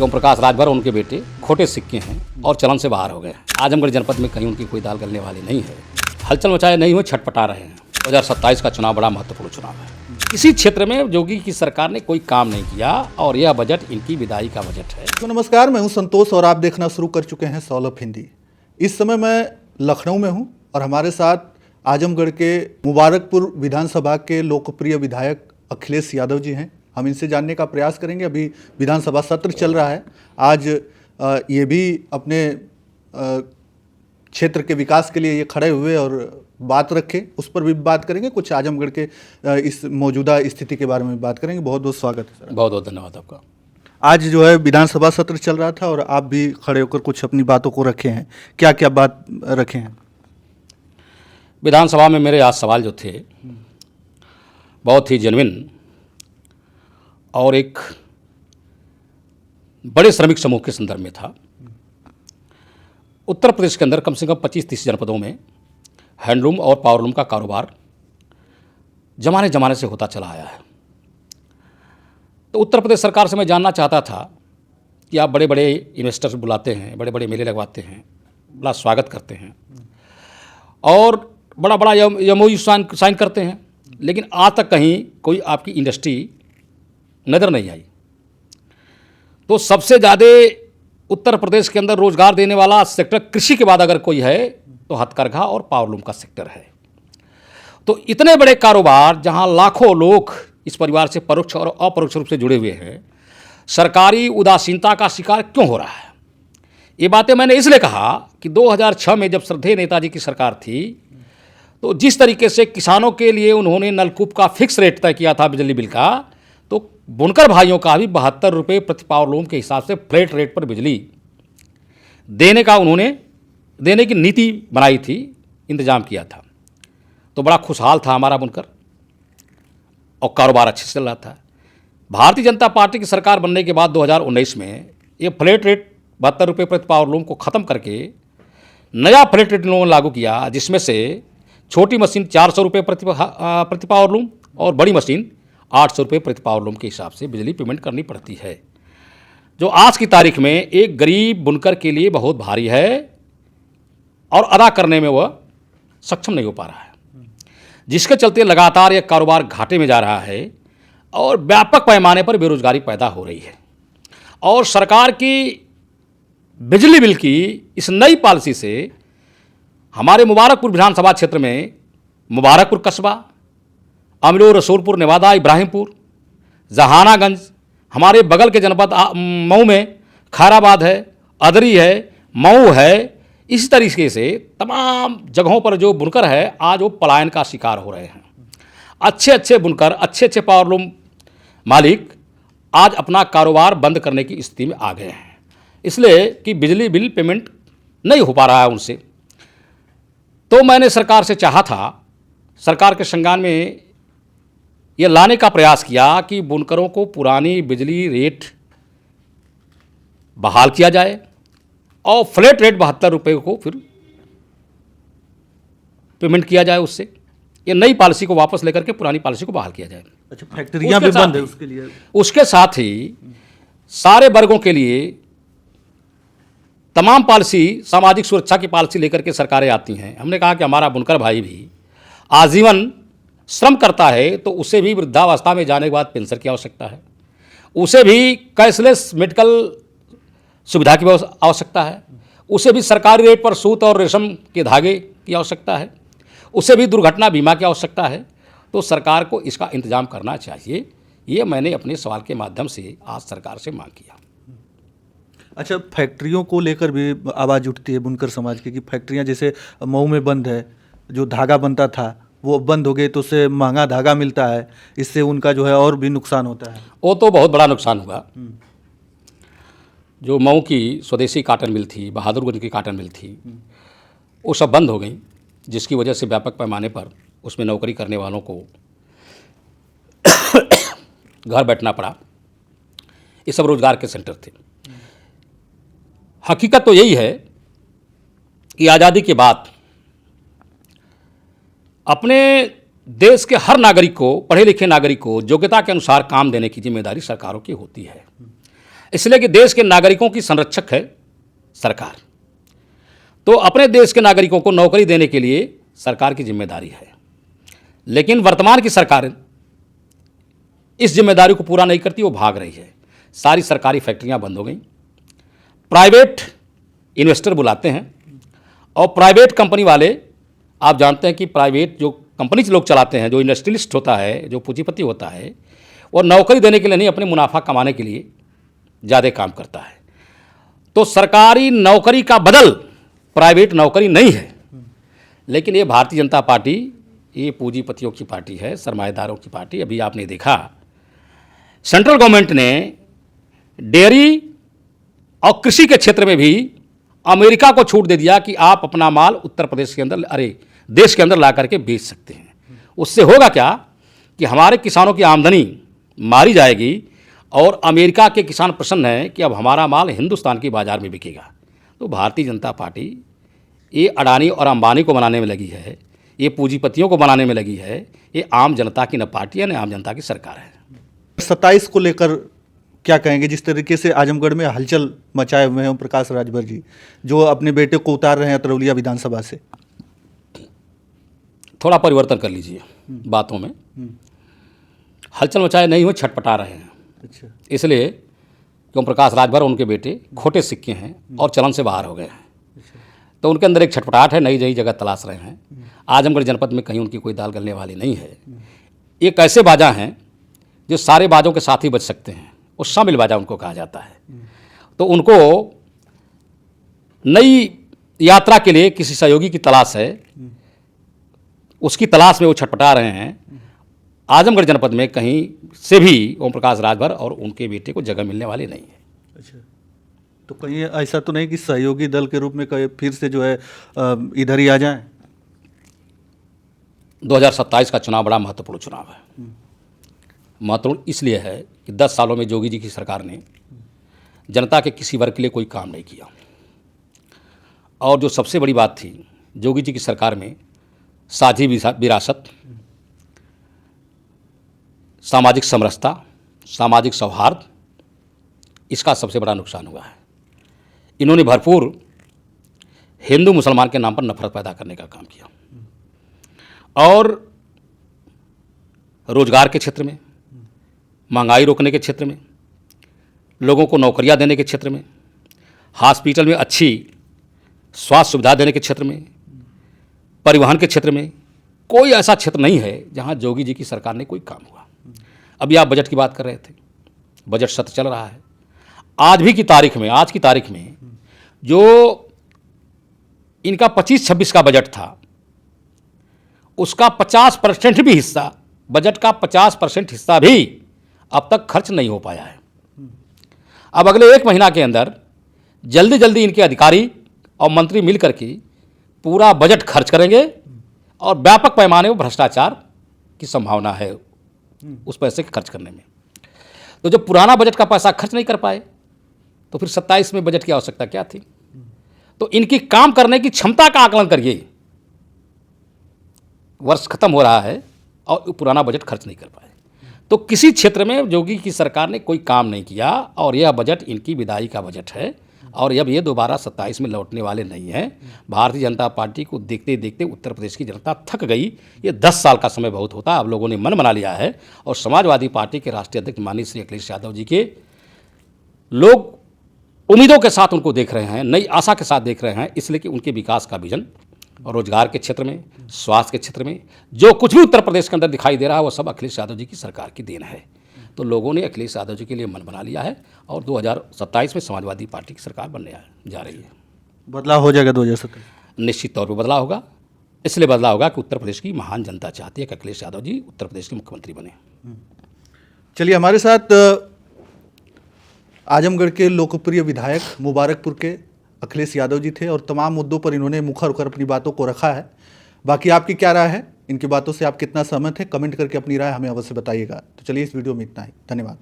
ओम प्रकाश राजभर उनके बेटे खोटे सिक्के हैं और चलन से बाहर हो गए। आजमगढ़ जनपद में कहीं उनकी कोई दाल गलने वाली नहीं है। हलचल मचाए नहीं हुए, छटपटा रहे हैं। 2027 का चुनाव बड़ा महत्वपूर्ण चुनाव है। इसी क्षेत्र में योगी की सरकार ने कोई काम नहीं किया और यह बजट इनकी विदाई का बजट है। तो नमस्कार, मैं हूं संतोष और आप देखना शुरू कर चुके हैं सौलभ हिंदी। इस समय मैं लखनऊ में हूं और हमारे साथ आजमगढ़ के मुबारकपुर विधानसभा के लोकप्रिय विधायक अखिलेश यादव जी हैं। हम इनसे जानने का प्रयास करेंगे। अभी विधानसभा सत्र चल रहा है। आज ये भी अपने क्षेत्र के विकास के लिए ये खड़े हुए और बात रखे, उस पर भी बात करेंगे। कुछ आजमगढ़ के इस मौजूदा स्थिति के बारे में बात करेंगे। बहुत बहुत स्वागत है सर। बहुत बहुत धन्यवाद आपका। आज जो है विधानसभा सत्र चल रहा था और आप भी खड़े होकर कुछ अपनी बातों को रखे हैं। क्या क्या बात रखे हैं? विधानसभा में मेरे आज सवाल जो थे बहुत ही जेन्युइन और एक बड़े श्रमिक समूह के संदर्भ में था। उत्तर प्रदेश के अंदर कम से कम 25-30 जनपदों में हैंडलूम और पावरलूम का कारोबार जमाने जमाने से होता चला आया है। तो उत्तर प्रदेश सरकार से मैं जानना चाहता था कि आप बड़े बड़े इन्वेस्टर्स बुलाते हैं, बड़े बड़े मेले लगवाते हैं, बड़ा स्वागत करते हैं और बड़ा बड़ा एमओयू साइन करते हैं, लेकिन आज तक कहीं कोई आपकी इंडस्ट्री नज़र नहीं आई। तो सबसे ज़्यादा उत्तर प्रदेश के अंदर रोजगार देने वाला सेक्टर कृषि के बाद अगर कोई है तो हथकरघा और पावरलूम का सेक्टर है। तो इतने बड़े कारोबार जहां लाखों लोग इस परिवार से परोक्ष और अपरोक्ष रूप से जुड़े हुए हैं, सरकारी उदासीनता का शिकार क्यों हो रहा है? ये बातें मैंने इसलिए कहा कि 2006 में जब श्रद्धेय नेताजी की सरकार थी तो जिस तरीके से किसानों के लिए उन्होंने नलकूप का फिक्स रेट तय किया था बिजली बिल का, तो बुनकर भाइयों का भी 72 रुपये प्रति पावरलूम के हिसाब से फ्लैट रेट पर बिजली देने का उन्होंने देने की नीति बनाई थी, इंतजाम किया था। तो बड़ा खुशहाल था हमारा बुनकर और कारोबार अच्छे से चल रहा था। भारतीय जनता पार्टी की सरकार बनने के बाद 2019 में ये फ्लैट रेट 72 रुपये प्रति पावरलूम को ख़त्म करके नया फ्लैट रेट लोगों ने लागू किया, जिसमें से छोटी मशीन 400 रुपये प्रति पावरलूम और बड़ी मशीन 800 रुपये प्रति पावरलूम के हिसाब से बिजली पेमेंट करनी पड़ती है, जो आज की तारीख में एक गरीब बुनकर के लिए बहुत भारी है और अदा करने में वह सक्षम नहीं हो पा रहा है, जिसके चलते लगातार यह कारोबार घाटे में जा रहा है और व्यापक पैमाने पर बेरोजगारी पैदा हो रही है। और सरकार की बिजली बिल की इस नई पॉलिसी से हमारे मुबारकपुर विधानसभा क्षेत्र में मुबारकपुर कस्बा, अमलो, रसूलपुर, नेवादा, इब्राहिमपुर, जहानागंज, हमारे बगल के जनपद मऊ में खैराबाद है, अदरी है, मऊ है, इस तरीके से तमाम जगहों पर जो बुनकर है आज वो पलायन का शिकार हो रहे हैं। अच्छे अच्छे बुनकर, अच्छे अच्छे पावरलूम मालिक आज अपना कारोबार बंद करने की स्थिति में आ गए हैं, इसलिए कि बिजली बिल पेमेंट नहीं हो पा रहा है उनसे। तो मैंने सरकार से चाहा था, सरकार के संज्ञान में यह लाने का प्रयास किया कि बुनकरों को पुरानी बिजली रेट बहाल किया जाए और फ्लैट रेट 72 रुपये को फिर पेमेंट किया जाए। उससे ये नई पॉलिसी को वापस लेकर के पुरानी पॉलिसी को बहाल किया जाए। अच्छा, फैक्ट्रियां भी बंद है उसके लिए। उसके साथ ही सारे वर्गों के लिए तमाम पॉलिसी, सामाजिक सुरक्षा की पॉलिसी लेकर के सरकारें आती हैं। हमने कहा कि हमारा बुनकर भाई भी आजीवन श्रम करता है तो उसे भी वृद्धावस्था में जाने के बाद पेंशन की आवश्यकता है, उसे भी कैशलेस मेडिकल सुविधा की आवश्यकता है, उसे भी सरकारी रेट पर सूत और रेशम के धागे की आवश्यकता है, उसे भी दुर्घटना बीमा की आवश्यकता है। तो सरकार को इसका इंतजाम करना चाहिए। ये मैंने अपने सवाल के माध्यम से आज सरकार से मांग किया। अच्छा, फैक्ट्रियों को लेकर भी आवाज़ उठती है बुनकर समाज की कि फैक्ट्रियां जैसे मऊ में बंद है, जो धागा बनता था वो बंद हो गए तो उससे महंगा धागा मिलता है, इससे उनका जो है और भी नुकसान होता है। वो तो बहुत बड़ा नुकसान हुआ। जो मऊ की स्वदेशी काटन मिल थी, बहादुरगंज की काटन मिल थी, वो सब बंद हो गई, जिसकी वजह से व्यापक पैमाने पर उसमें नौकरी करने वालों को घर बैठना पड़ा। ये सब रोजगार के सेंटर थे। हकीकत तो यही है कि आज़ादी के बाद अपने देश के हर नागरिक को, पढ़े लिखे नागरिक को योग्यता के अनुसार काम देने की जिम्मेदारी सरकारों की होती है। इसलिए कि देश के नागरिकों की संरक्षक है सरकार। तो अपने देश के नागरिकों को नौकरी देने के लिए सरकार की जिम्मेदारी है, लेकिन वर्तमान की सरकार इस जिम्मेदारी को पूरा नहीं करती, वो भाग रही है। सारी सरकारी फैक्ट्रियां बंद हो गई, प्राइवेट इन्वेस्टर बुलाते हैं, और प्राइवेट कंपनी वाले, आप जानते हैं कि प्राइवेट जो कंपनी लोग चलाते हैं, जो इंडस्ट्रियलिस्ट होता है, जो पूंजीपति होता है, वो नौकरी देने के लिए नहीं, अपने मुनाफा कमाने के लिए ज़्यादा काम करता है। तो सरकारी नौकरी का बदल प्राइवेट नौकरी नहीं है। लेकिन ये भारतीय जनता पार्टी, ये पूंजीपतियों की पार्टी है, सरमाएदारों की पार्टी। अभी आपने देखा सेंट्रल गवर्नमेंट ने डेयरी और कृषि के क्षेत्र में भी अमेरिका को छूट दे दिया कि आप अपना माल उत्तर प्रदेश के अंदर, देश के अंदर ला करके बेच सकते हैं। उससे होगा क्या कि हमारे किसानों की आमदनी मारी जाएगी, और अमेरिका के किसान प्रसन्न हैं कि अब हमारा माल हिंदुस्तान की बाज़ार में बिकेगा। तो भारतीय जनता पार्टी ये अडानी और अंबानी को बनाने में लगी है, ये पूंजीपतियों को बनाने में लगी है। ये आम जनता की न पार्टी है, न आम जनता की सरकार है। 27 को लेकर क्या कहेंगे? जिस तरीके से आजमगढ़ में हलचल मचाए हुए हैं ओम प्रकाश राजभर जी, जो अपने बेटे को उतार रहे हैं तरौलिया विधानसभा से। थोड़ा परिवर्तन कर लीजिए बातों में। हलचल मचाए नहीं हुए, छटपटा रहे हैं। अच्छा। इसलिए कि ओम प्रकाश राजभर और उनके बेटे खोटे सिक्के हैं और चलन से बाहर हो गए हैं। तो उनके अंदर एक छटपटाहट है, नई नई जगह तलाश रहे हैं। आजमगढ़ जनपद में कहीं उनकी कोई दाल गलने वाली नहीं है। ये कैसे बाजा हैं जो सारे बाजों के साथ ही बच सकते हैं, वो शामिल बाजा उनको कहा जाता है। तो उनको नई यात्रा के लिए किसी सहयोगी की तलाश है, उसकी तलाश में वो छटपटा रहे हैं। आजमगढ़ जनपद में कहीं से भी ओम प्रकाश राजभर और उनके बेटे को जगह मिलने वाली नहीं है। अच्छा, तो कहीं ऐसा तो नहीं कि सहयोगी दल के रूप में कहीं फिर से जो है इधर ही आ जाएं? 2027 का चुनाव बड़ा महत्वपूर्ण चुनाव है। महत्वपूर्ण इसलिए है कि 10 सालों में योगी जी की सरकार ने जनता के किसी वर्ग के लिए कोई काम नहीं किया, और जो सबसे बड़ी बात थी, योगी जी की सरकार में साझी विरासत, सामाजिक समरसता, सामाजिक सौहार्द, इसका सबसे बड़ा नुकसान हुआ है। इन्होंने भरपूर हिंदू मुसलमान के नाम पर नफरत पैदा करने का काम किया, और रोजगार के क्षेत्र में, महंगाई रोकने के क्षेत्र में, लोगों को नौकरियां देने के क्षेत्र में, हॉस्पिटल में अच्छी स्वास्थ्य सुविधा देने के क्षेत्र में, परिवहन के क्षेत्र में, कोई ऐसा क्षेत्र नहीं है जहां योगी जी की सरकार ने कोई काम हुआ। अभी आप बजट की बात कर रहे थे, बजट सत्र चल रहा है। आज की तारीख में जो इनका 25-26 का बजट था, उसका 50% भी हिस्सा, बजट का 50% हिस्सा भी अब तक खर्च नहीं हो पाया है। अब अगले 1 महीना के अंदर जल्दी जल्दी इनके अधिकारी और मंत्री मिलकर के पूरा बजट खर्च करेंगे, और व्यापक पैमाने पर भ्रष्टाचार की संभावना है उस पैसे के खर्च करने में। तो जब पुराना बजट का पैसा खर्च नहीं कर पाए, तो फिर 27 में बजट की आवश्यकता क्या थी? तो इनकी काम करने की क्षमता का आकलन करिए। वर्ष खत्म हो रहा है और पुराना बजट खर्च नहीं कर पाए। तो किसी क्षेत्र में योगी की सरकार ने कोई काम नहीं किया, और यह बजट इनकी विदाई का बजट है, और अब ये दोबारा 27 में लौटने वाले नहीं हैं। भारतीय जनता पार्टी को देखते देखते उत्तर प्रदेश की जनता थक गई। ये 10 साल का समय बहुत होता, अब लोगों ने मन बना लिया है, और समाजवादी पार्टी के राष्ट्रीय अध्यक्ष माननीय श्री अखिलेश यादव जी के लोग उम्मीदों के साथ उनको देख रहे हैं, नई आशा के साथ देख रहे हैं, इसलिए कि उनके विकास का विजन और रोजगार के क्षेत्र में, स्वास्थ्य के क्षेत्र में जो कुछ भी उत्तर प्रदेश के अंदर दिखाई दे रहा है, वो सब अखिलेश यादव जी की सरकार की देन है। तो लोगों ने अखिलेश यादव जी के लिए मन बना लिया है, और 2027 में समाजवादी पार्टी की सरकार बनने जा रही है। बदलाव हो जाएगा 2027? निश्चित तौर पर बदलाव होगा। इसलिए बदलाव होगा कि उत्तर प्रदेश की महान जनता चाहती है कि अखिलेश यादव जी उत्तर प्रदेश के मुख्यमंत्री बने। चलिए, हमारे साथ आजमगढ़ के लोकप्रिय विधायक मुबारकपुर के अखिलेश यादव जी थे, और तमाम मुद्दों पर इन्होंने मुखर होकर अपनी बातों को रखा है। बाकी आपकी क्या राय है, इनकी बातों से आप कितना सहमत हैं, कमेंट करके अपनी राय हमें अवश्य बताइएगा। तो चलिए, इस वीडियो में इतना ही। धन्यवाद।